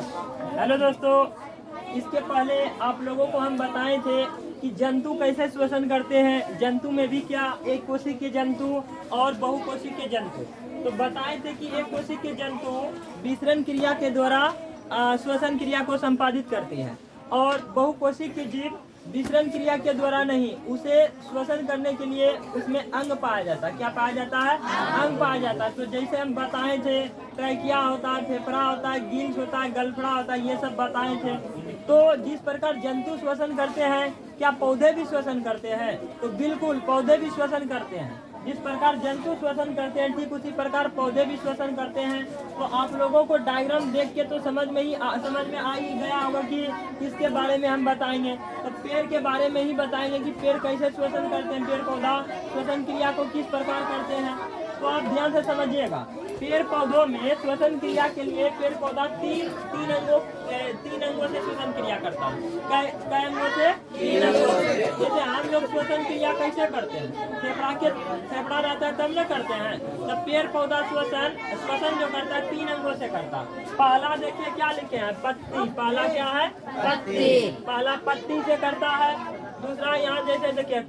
Hello दोस्तों, इसके पहले आप लोगों को हम बताए थे कि जंतु कैसे श्वसन करते हैं। जंतु में भी क्या एक कोशिक के जंतु और बहुकोशिक के जंतु। तो बताए थे कि एक कोशिक के जंतु विसरण क्रिया के द्वारा श्वसन क्रिया को संपादित करते हैं और बहुकोशिक के जीव विसरण क्रिया के द्वारा नहीं, उसे श्वसन करने के लिए उसमें अंग पाया जाता है। क्या पाया जाता है? अंग पाया जाता है। तो जैसे हम बताए थे, ट्रैकिया होता है, फेफड़ा होता है, गिल्स होता है, गलफड़ा होता है, ये सब बताए थे। तो जिस प्रकार जंतु श्वसन करते हैं, क्या पौधे भी श्वसन करते हैं? तो बिल्कुल, पौधे भी श्वसन करते हैं। जिस प्रकार जंतु श्वसन करते हैं, ठीक उसी प्रकार पौधे भी श्वसन करते हैं। तो आप लोगों को डायग्राम देख के तो समझ में आ ही गया होगा कि किसके बारे में हम बताएंगे। तो पेड़ के बारे में ही बताएंगे कि पेड़ कैसे श्वसन करते हैं, पेड़ पौधा श्वसन क्रिया को किस प्रकार करते हैं। तो आप ध्यान से समझिएगा। पेड़ पौधों में श्वसन क्रिया के लिए पेड़ पौधा तीन अंगों से श्वसन क्रिया करता है। कई अंगों से? 3 अंगों से। जैसे हम लोग श्वसन क्रिया कैसे करते हैं? फेफड़ा रहता है तब न करते हैं। तब पेड़ पौधा श्वसन जो करता है 3 अंगों से करता है। पहला देखिए क्या लिखे हैं, पत्ती। पहला क्या है? पत्ती। पहला पत्ती से करता है। दूसरा यहाँ जैसे देखिए,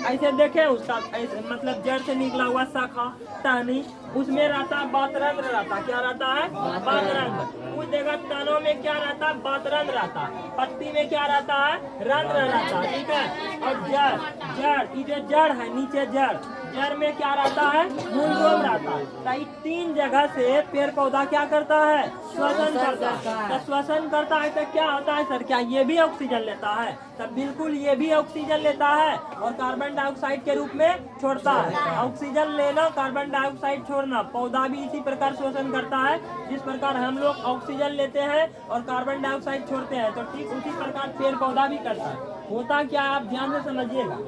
ऐसे देखें उसका ऐसे मतलब जड़ से निकला हुआ शाखा टहनी, उसमें रहता बातरंध्र रहता। क्या रहता है? बातरंध्र। उस जगह तनों में क्या रहता? बातरंध्र रहता। पत्ती में क्या रहता है? रंध्र रहता। ठीक है। और जड़ ये जो जड़ है, नीचे जड़ में क्या रहता है? मूलरोम रहता है। तो 3 जगह से पेड़ पौधा क्या करता है? श्वसन करता है। तो श्वसन करता है तो क्या होता है सर? क्या ये भी ऑक्सीजन लेता है? तब बिल्कुल ये भी ऑक्सीजन लेता है और कार्बन डाइऑक्साइड के रूप में छोड़ता है। ऑक्सीजन लेना, कार्बन डाइऑक्साइड छोड़ना। पौधा भी इसी प्रकार श्वसन करता है जिस प्रकार हम लोग ऑक्सीजन लेते हैं और कार्बन डाइऑक्साइड छोड़ते हैं, तो ठीक उसी प्रकार पेड़ पौधा भी करता है। होता क्या है आप ध्यान से समझिएगा।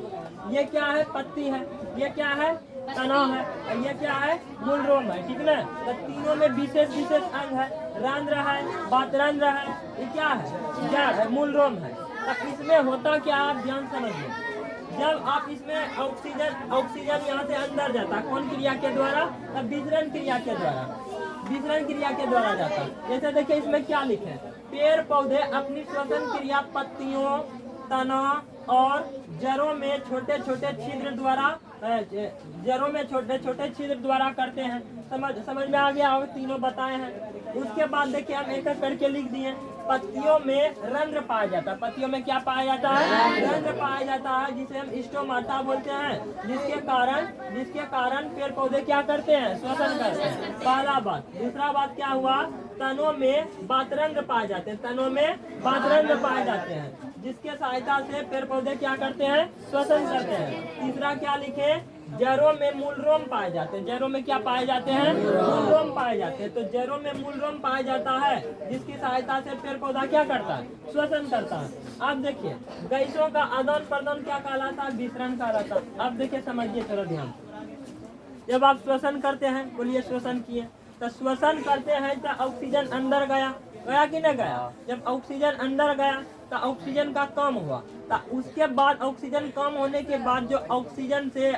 ये क्या है? पत्ती है। ये क्या है? तना है। और ये क्या है? मूलरोम है। ठीक ना? तो तीनों में विशेष अंग है। रंध्र है, बातरंध्र है। ये क्या है? जड़ है, मूलरोम है। तो इसमें होता क्या आप ध्यान समझिए। जब आप इसमें ऑक्सीजन यहाँ से अंदर जाता, कौन क्रिया के द्वारा? तब विसरण क्रिया के द्वारा। विसरण क्रिया के द्वारा जाता। जैसे देखिए इसमें क्या लिखे, पेड़ पौधे अपनी श्वसन क्रिया पत्तियों, तना और जड़ों में छोटे छोटे छिद्र द्वारा करते हैं। समझ में आ गया होगा, तीनों बताए हैं। उसके बाद देखिए हम एक करके लिख दिए। पत्तियों में रंध्र पाया जाता है। पत्तियों में क्या पाया जाता है? रंध्र पाया जाता है, जिसे हम स्टोमाटा बोलते हैं। जिसके कारण पेड़ पौधे क्या करते हैं? श्वसन करते हैं। पहला बात। दूसरा बात क्या हुआ? तनों में बातरंध्र पाए जाते हैं। तनों में बातरंध्र पाए जाते हैं, जिसके सहायता से पेड़ पौधे क्या करते हैं? श्वसन करते हैं। तीसरा क्या लिखे? जड़ों में मूलरोम पाए जाते हैं। जड़ों में क्या पाए जाते हैं? मूलरोम पाए जाते हैं। तो जड़ों में मूलरोम पाया जाता है, जिसकी सहायता से पेड़ पौधा क्या करता है? श्वसन करता है। अब देखिए गैसों का आदान प्रदान क्या कहलाता है? विसरण कहलाता है। अब देखिए समझिए थोड़ा ध्यान। जब आप श्वसन करते हैं, बोलिए श्वसन किए, तो श्वसन करते हैं तो ऑक्सीजन अंदर गया कि नहीं गया? जब ऑक्सीजन अंदर गया तो ऑक्सीजन का कम हुआ। तो उसके बाद ऑक्सीजन कम होने के बाद जो ऑक्सीजन से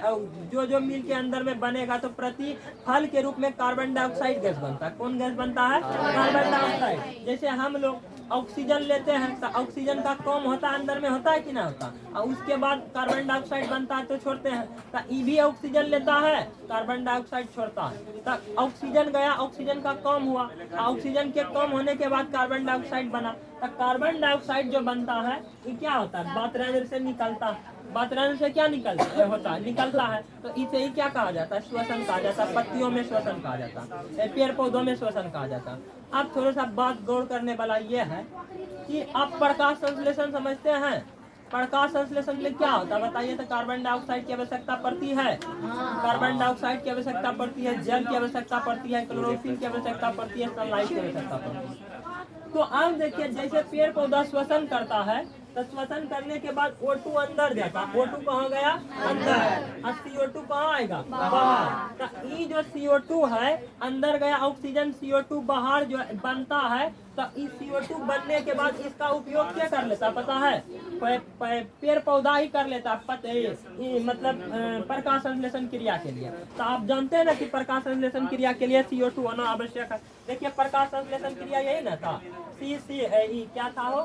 जो मिल के अंदर में बनेगा, तो प्रति फल के रूप में कार्बन डाइऑक्साइड गैस बनता है। कौन गैस बनता है? Carbon dioxide. जैसे हम लोग ऑक्सीजन लेते हैं तो ऑक्सीजन का कम होता है, अंदर में होता है कि ना होता? और उसके बाद कार्बन डाइऑक्साइड बनता है तो छोड़ते हैं। तो ये भी ऑक्सीजन लेता है, कार्बन डाइऑक्साइड छोड़ता है। तो ऑक्सीजन गया, ऑक्सीजन का कम हुआ, ऑक्सीजन के कम होने के बाद कार्बन डाइऑक्साइड बना। तो कार्बन डाइऑक्साइड जो बनता है ये क्या होता है? बातरंध्र से निकलता है। बातरंध्र से क्या निकलता है। तो इसे ही क्या कहा जाता है? श्वसन कहा जाता है। पत्तियों में श्वसन कहा जाता है, पेड़ पौधों में श्वसन कहा जाता है। अब थोड़ा सा बात गौर करने वाला ये है कि आप प्रकाश संश्लेषण समझते हैं? प्रकाश संश्लेषण के लिए क्या होता है बताइए? तो कार्बन डाइऑक्साइड की आवश्यकता पड़ती है। कार्बन डाइऑक्साइड की आवश्यकता पड़ती है, जल की आवश्यकता पड़ती है, क्लोरोफिल की आवश्यकता पड़ती है, सनलाइट की आवश्यकता पड़ती है। तो अब देखिए जैसे पेड़ पौधा श्वसन करता है, तो श्वसन करने के बाद O2 अंदर जाता। O2 कहाँ गया? अंदर। और CO2 कहाँ आएगा? बाहर। तो ये जो CO2 है अंदर गया, ऑक्सीजन CO2 बाहर जो बनता है। तो इस CO2 बनने के बाद इसका उपयोग क्या कर लेता पता है? पेड़ पौधा ही कर लेता। मतलब प्रकाश संश्लेषण क्रिया के लिए। तो आप जानते हैं ना कि प्रकाश संश्लेषण क्रिया के लिए CO2 होना आवश्यक है। देखिए प्रकाश संश्लेषण क्रिया यही ना था ई क्या था वो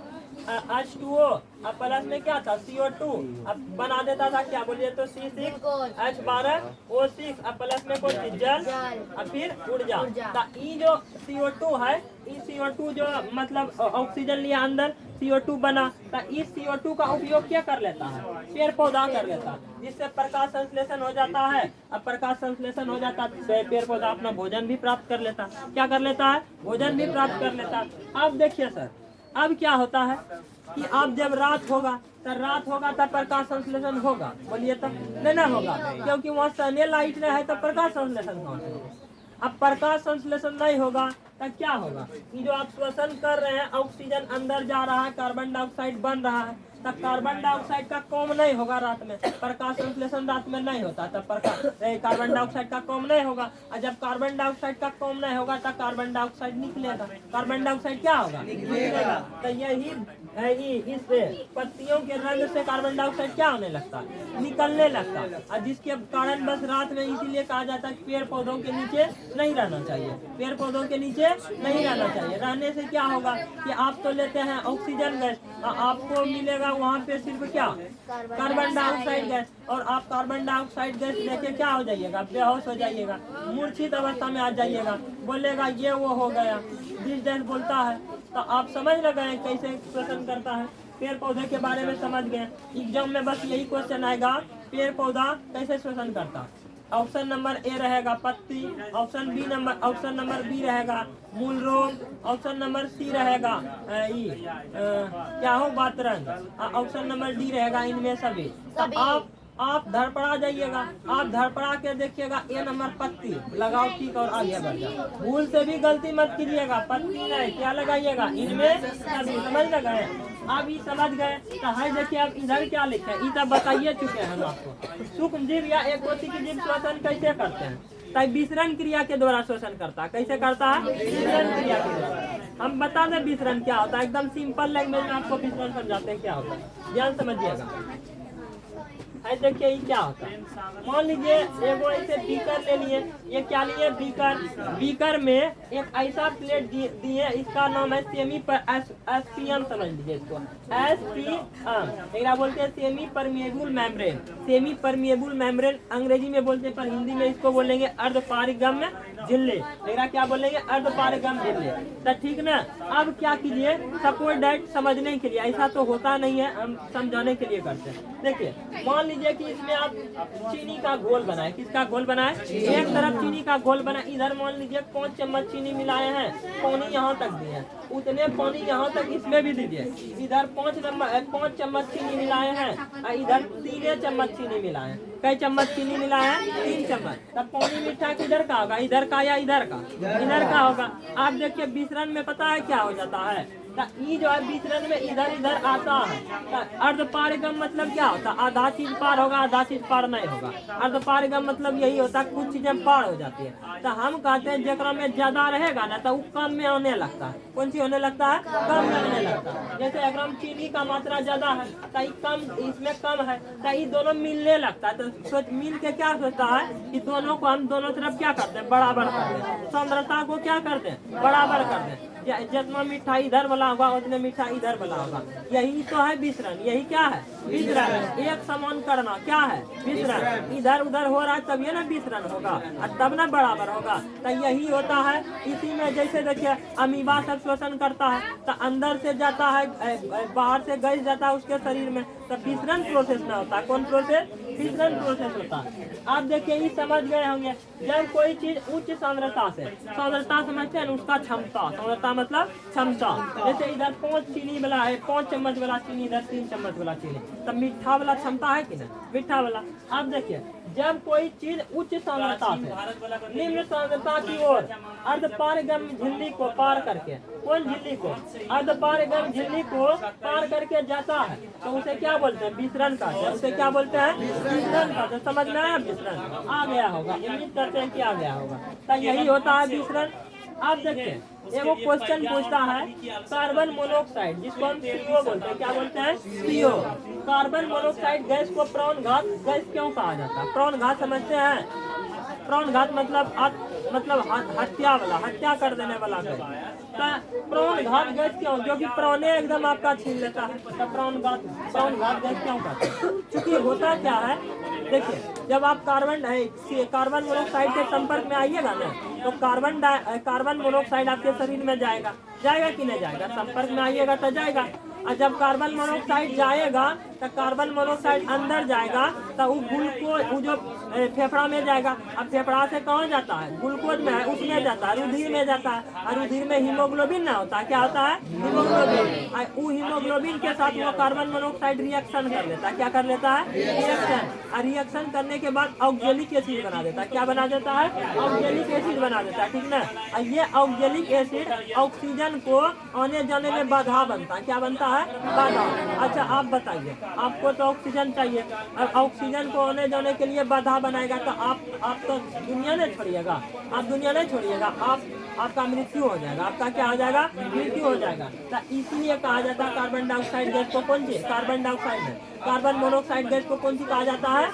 H2O, अब प्लस में क्या था CO2, अब बना देता था क्या बोलिए तो C6H12O6, अब प्लस में कोई चीज जल, अब फिर ऊर्जा। तो ई जो CO2 है, ई CO2 जो मतलब ऑक्सीजन लिया अंदर, CO2 बना, तो इस CO2 का उपयोग क्या कर लेता है, पेड़ पौधा कर लेता है, जिससे प्रकाश संश्लेषण हो जाता है। अब प्रकाश संश्लेषण हो जाता है, पेड़ पौधा अपना भोजन भी प्राप्त कर लेता है। क्या कर लेता है, भोजन भी प्राप्त कर लेता है। अब देखिए सर, अब क्या होता है कि अब जब रात होगा तो प्रकाश संश्लेषण होगा, बोलिए तो नहीं ना होगा, क्योंकि वहाँ सने लाइट नहीं है तो प्रकाश संश्लेषण कहाँ से होगा। अब प्रकाश संश्लेषण नहीं होगा तो क्या होगा, ये जो आप श्वसन कर रहे हैं, ऑक्सीजन अंदर जा रहा है, कार्बन डाइऑक्साइड बन रहा है, तब कार्बन डाइऑक्साइड का कम नहीं होगा रात में, प्रकाश संश्लेषण रात में नहीं होता, तब कार्बन डाइऑक्साइड का कम नहीं होगा। और जब कार्बन डाइऑक्साइड का कम नहीं होगा तब कार्बन डाइऑक्साइड निकलेगा, कार्बन डाइऑक्साइड क्या होगा, निकलेगा। तो यही इस पत्तियों के रंग से कार्बन डाइऑक्साइड क्या होने लगता है, निकलने लगता है, और जिसके कारण बस रात में इसीलिए कहा जाता है पेड़ पौधों के नीचे नहीं रहना चाहिए, पेड़ पौधों के नीचे नहीं रहना चाहिए। रहने से क्या होगा कि आप तो लेते हैं ऑक्सीजन गैस, आपको मिलेगा वहाँ पे सिर्फ क्या, कार्बन डाइऑक्साइड गैस, और आप कार्बन डाइऑक्साइड गैस लेके क्या हो जाइएगा, बेहोश हो जाइएगा, मूर्छित अवस्था में आ जाइएगा, बोलेगा ये वो हो गया, जिस जैस बोलता है। तो आप समझ लगे कैसे श्वसन करता है, पेड़ पौधे के बारे में समझ गए। एग्जाम में बस यही क्वेश्चन आएगा, पेड़ पौधा कैसे श्वसन करता। ऑप्शन नंबर ए रहेगा पत्ती, ऑप्शन नंबर बी रहेगा मूल रोग, ऑप्शन नंबर सी रहेगा क्या हो वातरंग, ऑप्शन नंबर डी रहेगा इनमें सभी। तो आप धड़पड़ा जाइएगा, आप धड़पड़ा के देखिएगा ए नंबर पत्ती लगाओ, ठीक, और आगे बढ़ जाओ। भूल से भी गलती मत कीजिएगा, पत्ती नहीं क्या लगाइएगा, इनमें सभी। समझ लगे, आप ये समझ गए। तो है देखिए अब इधर क्या लिखे हैं, इधर बताइए चुके हैं हम आपको। सूक्ष्म जीव या एक कोशिकीय जीव श्वसन कैसे करते हैं, तो विसरण क्रिया के द्वारा श्वसन करता है। कैसे करता है, विसरण क्रिया के द्वारा। हम बता दें विसरण क्या होता है, एकदम सिंपल लैंग्वेज में आपको विसरण समझाते हैं क्या होता है, ध्यान समझिएगा। है देखिए ये क्या होता है, मान लीजिए एगो ऐसे बीकर ले लिए, ये क्या लिए बीकर में एक ऐसा प्लेट दिए, इसका नाम है सेमी पर एसपीएम, समझ लीजिए इसको एसपीएम बोलते हैं, semi permeable membrane. Semi permeable membrane अंग्रेजी में बोलते हैं, पर हिंदी में इसको बोलेंगे अर्धपारगम्य झिल्ली, क्या बोलेंगे, अर्धपारगम्य झिल्ली। तो ठीक ना। अब क्या कीजिए, सपोज दैट समझने के लिए, ऐसा तो होता नहीं है, हम समझाने के लिए करते हैं। देखिए मान लीजिए कि इसमें आप चीनी का घोल बनाए, किसका घोल बनाए, एक तरफ चीनी का घोल बना, इधर मान लीजिए 5 चम्मच चीनी मिलाए हैं, पानी यहाँ तक दिए, उतने पानी यहाँ तक इसमें भी दीजिए। इधर 5 चम्मच चीनी मिलाए हैं, इधर 3 चम्मच चीनी मिलाए हैं। कई चम्मच चीनी मिलाए हैं, 3 चम्मच। तब पानी मीठा किधर का होगा, इधर का या इधर का, इधर का होगा। आप देखिए विसरण में पता है क्या हो जाता है, ये जो है विसरण में इधर इधर आता है। अर्धपारगम मतलब क्या होता है, आधा चीज पार होगा, आधा चीज पार नहीं होगा। अर्धपारगम मतलब यही होता है कुछ चीजें पार हो जाती है। तो हम कहते हैं जकरा में ज्यादा रहेगा ना तो वो कम में होने लगता है। कौन सी होने लगता है, कम में होने लगता है। जैसे अगर हम चीनी का मात्रा ज्यादा है तो कम, इसमें कम है तो ये दोनों मिलने लगता है। तो मिल के क्या सोचता है कि दोनों को हम दोनों तरफ क्या करते हैं, बराबर करते हैं। सांद्रता को क्या करते हैं, बराबर करते हैं। जितना मीठा इधर वाला होगा उतने मीठा इधर वाला होगा। यही तो है विसरण, यही क्या है विसरण, एक समान करना क्या है विसरण। इधर उधर हो रहा है तब ये ना विसरण होगा, और तब ना बराबर होगा। तो यही होता है। इसी में जैसे देखिए अमीबा सब श्वसन करता है, तो अंदर से जाता है, बाहर से गैस जाता है उसके शरीर में, तो विसरण प्रोसेस में होता है। कौन प्रोसेस, विसरण प्रोसेस होता है। आप देखिए ये समझ गए होंगे, जब कोई चीज उच्च सांद्रता से, सांद्रता समझते हैं उसका क्षमता, सांद्रता मतलब क्षमता। जैसे इधर 5 चीनी वाला है, 5 चम्मच वाला चीनी, इधर 3 चम्मच वाला चीनी, तब मीठा वाला क्षमता है कि नहीं, मीठा वाला। आप देखिए जब कोई चीज उच्च सांद्रता से निम्न सांद्रता की ओर अर्धपारगम झिल्ली को पार करके, कौन झिल्ली को, अर्धपारगम झिल्ली को पार करके जाता है तो उसे क्या बोलते हैं, विसरण करते हैं। उसे क्या बोलते हैं, विसरण करते हैं। समझ में आया, विसरण आ गया होगा, उम्मीद करते हैं कि आ गया होगा। तो यही होता है विसरण। आप देखिए एगो क्वेश्चन पूछता है, कार्बन मोनोऑक्साइड जिसको हम CO बोलते हैं, क्या बोलते हैं, CO। कार्बन मोनोऑक्साइड गैस को प्राणघात गैस क्यों कहा जाता है, प्राणघात समझते हैं। प्राणघात मतलब हत्या वाला, हत्या कर देने वाला गैस। प्राण घात गैस क्यों, जो कि प्राणे एकदम आपका छीन लेता है, तो प्राण घात गैस क्यों कहते हैं? क्योंकि होता क्या है, देखिए जब आप कार्बन मोनोऑक्साइड के संपर्क में आइएगा ना, तो कार्बन मोनोऑक्साइड आपके शरीर में जाएगा कि नहीं जाएगा? संपर्क में आइएगा तो जाएगा। और जब कार्बन मोनोऑक्साइड जाएगा तो कार्बन मोनोऑक्साइड अंदर जाएगा तो वो ग्लूकोज, वो जो फेफड़ा में जाएगा। अब फेफड़ा से कहाँ जाता है? ग्लूकोज में है, उसमें जाता है, रुधिर में जाता है। और रुधिर में हीमोग्लोबिन ना होता है, क्या होता है? हीमोग्लोबिन। और वो हीमोग्लोबिन के साथ वो कार्बन मोनोऑक्साइड रिएक्शन कर लेता है। क्या कर लेता है? रिएक्शन। और रिएक्शन करने के बाद ऑक्जेलिक एसिड बना देता है। क्या बना देता है? ऑक्जेलिक एसिड बना देता है, ठीक ना। और ये ऑक्जेलिक एसिड ऑक्सीजन को आने जाने में बाधा बनता है। क्या बनता है? बाधा। अच्छा आप बताइए, आपको तो ऑक्सीजन चाहिए, और ऑक्सीजन को आने जाने के लिए बाधा बनाएगा तो आप तो दुनिया नहीं छोड़िएगा, आप दुनिया नहीं छोड़िएगा, आपका मृत्यु हो जाएगा। आपका क्या हो जाएगा? मृत्यु हो जाएगा। तो इसीलिए कहा जाता है कार्बन डाइऑक्साइड गैस को कौन सी? कार्बन डाइऑक्साइड है। कार्बन मोनोऑक्साइड गैस को कौन सी कहा जाता है?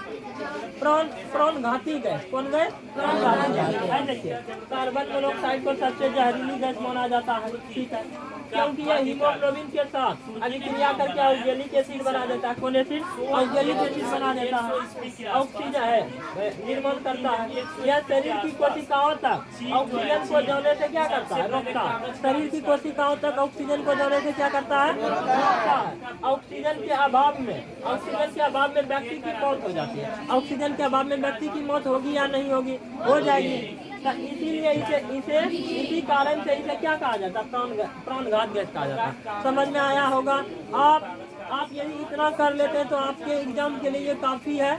प्राण घाती गैस। कौन गैस? प्राण घाती गैस। देखिए कार्बन मोनोऑक्साइड को सबसे जहरीली गैस माना जाता है, ठीक है, क्योंकि यह हीमोग्लोबिन के साथ अभिक्रिया करके ऑक्जेलिक एसिड बना देता है। कौन एसिड? ऑक्जेलिक एसिड बना देता है। ऑक्सीजन है निर्माण करता है। यह शरीर की कोशिकाओं तक ऑक्सीजन को जाने से क्या करता है? रोकता है। शरीर की कोशिकाओं तक ऑक्सीजन को जाने से क्या करता है? रोकता है। ऑक्सीजन के अभाव में व्यक्ति की मौत हो जाती है। ऑक्सीजन के अभाव में व्यक्ति की मौत होगी या नहीं होगी? हो जाएगी। तो इसीलिए इसी कारण से इसे क्या कहा जाता है? प्राणघात गैस कहा जाता है। समझ में आया होगा? आप यदि इतना कर लेते हैं तो आपके एग्जाम के लिए काफ़ी है।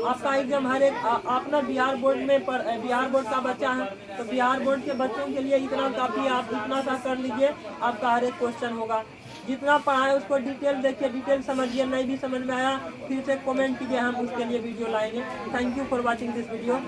आपका एग्जाम हर एक अपना बिहार बोर्ड का बच्चा है, तो बिहार बोर्ड के बच्चों के लिए इतना काफ़ी है। आप इतना सा कर लीजिए, आपका हर एक क्वेश्चन होगा। जितना पढ़ाए उसको डिटेल देखिए, डिटेल समझिए। नहीं भी समझ में आया फिर से कमेंट कीजिए, हम उसके लिए वीडियो लाएंगे। Thank you for watching this video.